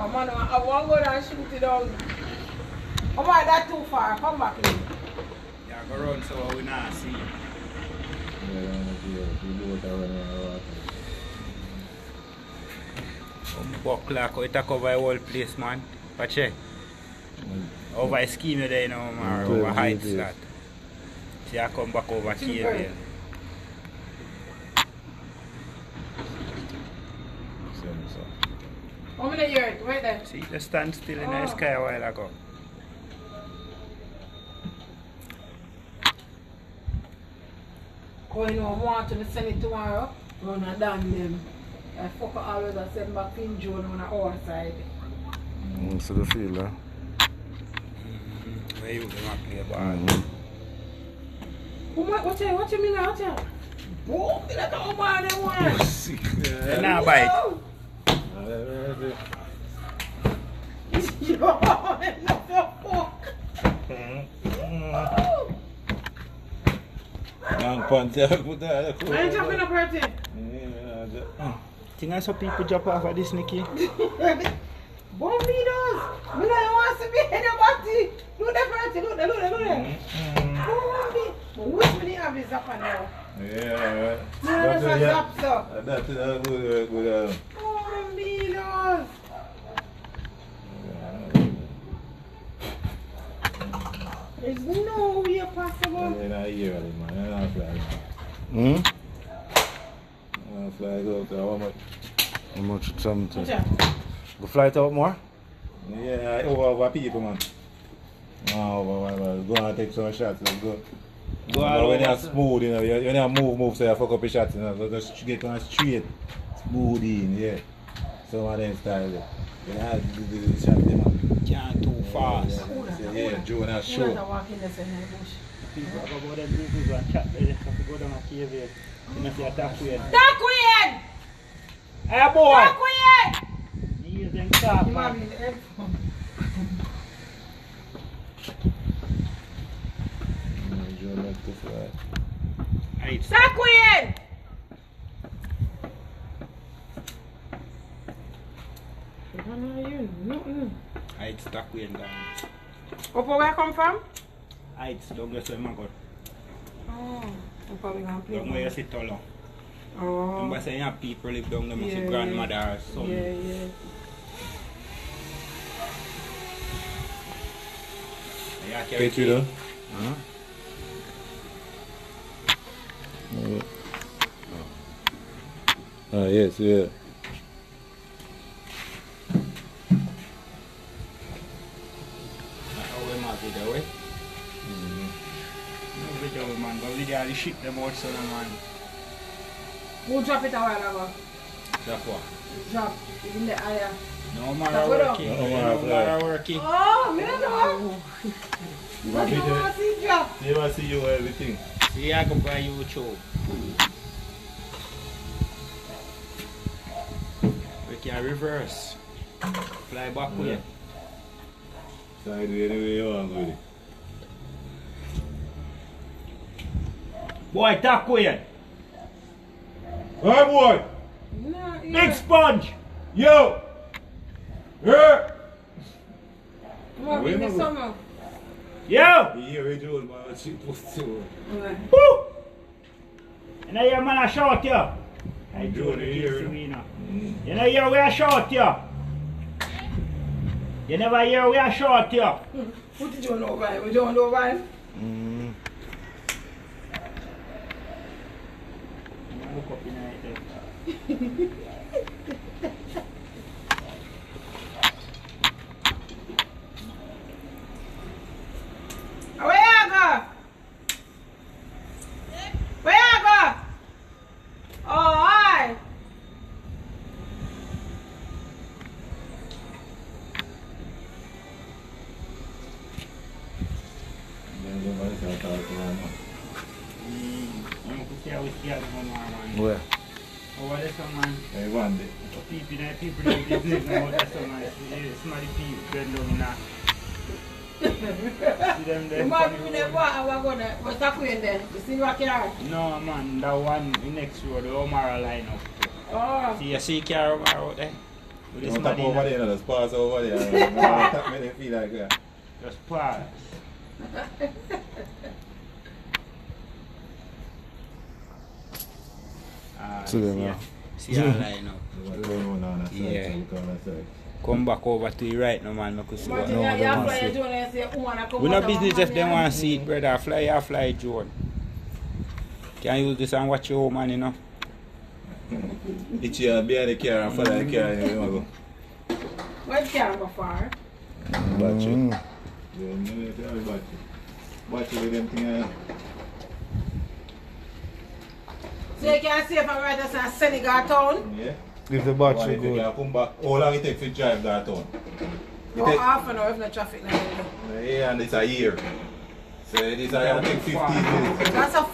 Oh man, I want to go down and shoot it down. Come on, that's too far. Come back in. Yeah, go run so we not see. Yeah, Buck like how it cover the whole place, man. But check. Over a scheme there, you know, man. Over heights that. See, I come back over here. How many years? Wait there. See, they stand still in the sky a while ago. Oh, you know, I want to send it tomorrow. Run a damn them. I fuck always I send back in June on our side. So the feel, huh? Where you going play ball? What you mean out here? Whoa, that's all man they want. They not bite. Yo, enough your fuck. Young Panther, put that. I ain't chopping up her thing. Think I saw people jump off of this, Nicky? Bombinos! Me not want to be anybody. Look at the look there. Bombi. Which one have this up and now? Yeah. That's a zap, sir. That's good. Bombinos! There's no way possible. They're not here, man. They're not flying. Fly it out there. How much something? Go fly it out more? Yeah, over people, man. Go and take some shots. Let's go. When you're smooth, you know, when you move, so you fuck up your shots, you know, so just get on straight, smooth in, yeah. Some of them style, yeah. You have to do the shot, man. Can't too fast. Yeah, Joe and show. People go about them people and chat there, so go down a cave here. You know, see a tackweed. Tackweed! Hey boy! Tackweed! You use them top, man. Joe like to fly. Tackweed! Heights tackweed down. Where I come from? Heights, don't go so my God. Oh, I'm probably going to play. Don't go you sit alone. Oh. Remember saying you have people live down there, must be grandmother or something. Yeah. Yeah, carry Pay though? Yes, yeah. How we mark it away? No video, man. Go video the shit them out, son, man. Who drop it a while ago? Drop what? Drop. It's in the area. No matter working. No matter working. Oh, me no know. What do you want to see drop? They want to see you everything. See, I go by YouTube. We can reverse. Fly back way. Side way, anyway you want to go with it. Boy, tackweed. Hey boy! No, Big sponge. Yo! Yeah! Come on, in the summer. Yo! Yeah, we do it, man. She was too. Woo! You know your man a shot you. I do it here. You know here we a shot you. You never hear we a shot you. What did you know about it? We don't know about it. Look up in there. Where you go? Where you go? Oh, hi. Where? Oh, what is that, man? I want it. People in business now, that's so nice. Somebody people bend down in that. See them there? You might be there, what's that in there? You see what car? No, man, that one, the next road, the Omara line up. Oh. See, you see car out there? This Don't man tap over in there, just pass over there. Tap me, they feel like that. just pass. See them now. See how line up. What's going on on that side? Yeah. So we come on that side. Come back over to the right now, man. Make us see what. Martin, No, you they have want fly to a see. drone and say, "Woman, I come We no out of business my if they man." want to see it, brother. Fly drone. Can use this and watch your home, man, you know. It's behind the car and follow the car. You want to go? What camera for? Battery. Mm. Yeah, you tell me battery. Battery with them things. So you can see if I'm right outside Senegal town. Yeah. If the Why battery you good. can come back. How long it take to drive that town? It Or take, half an hour if no traffic. yeah, and it's a year. So this I take 15 minutes. That's a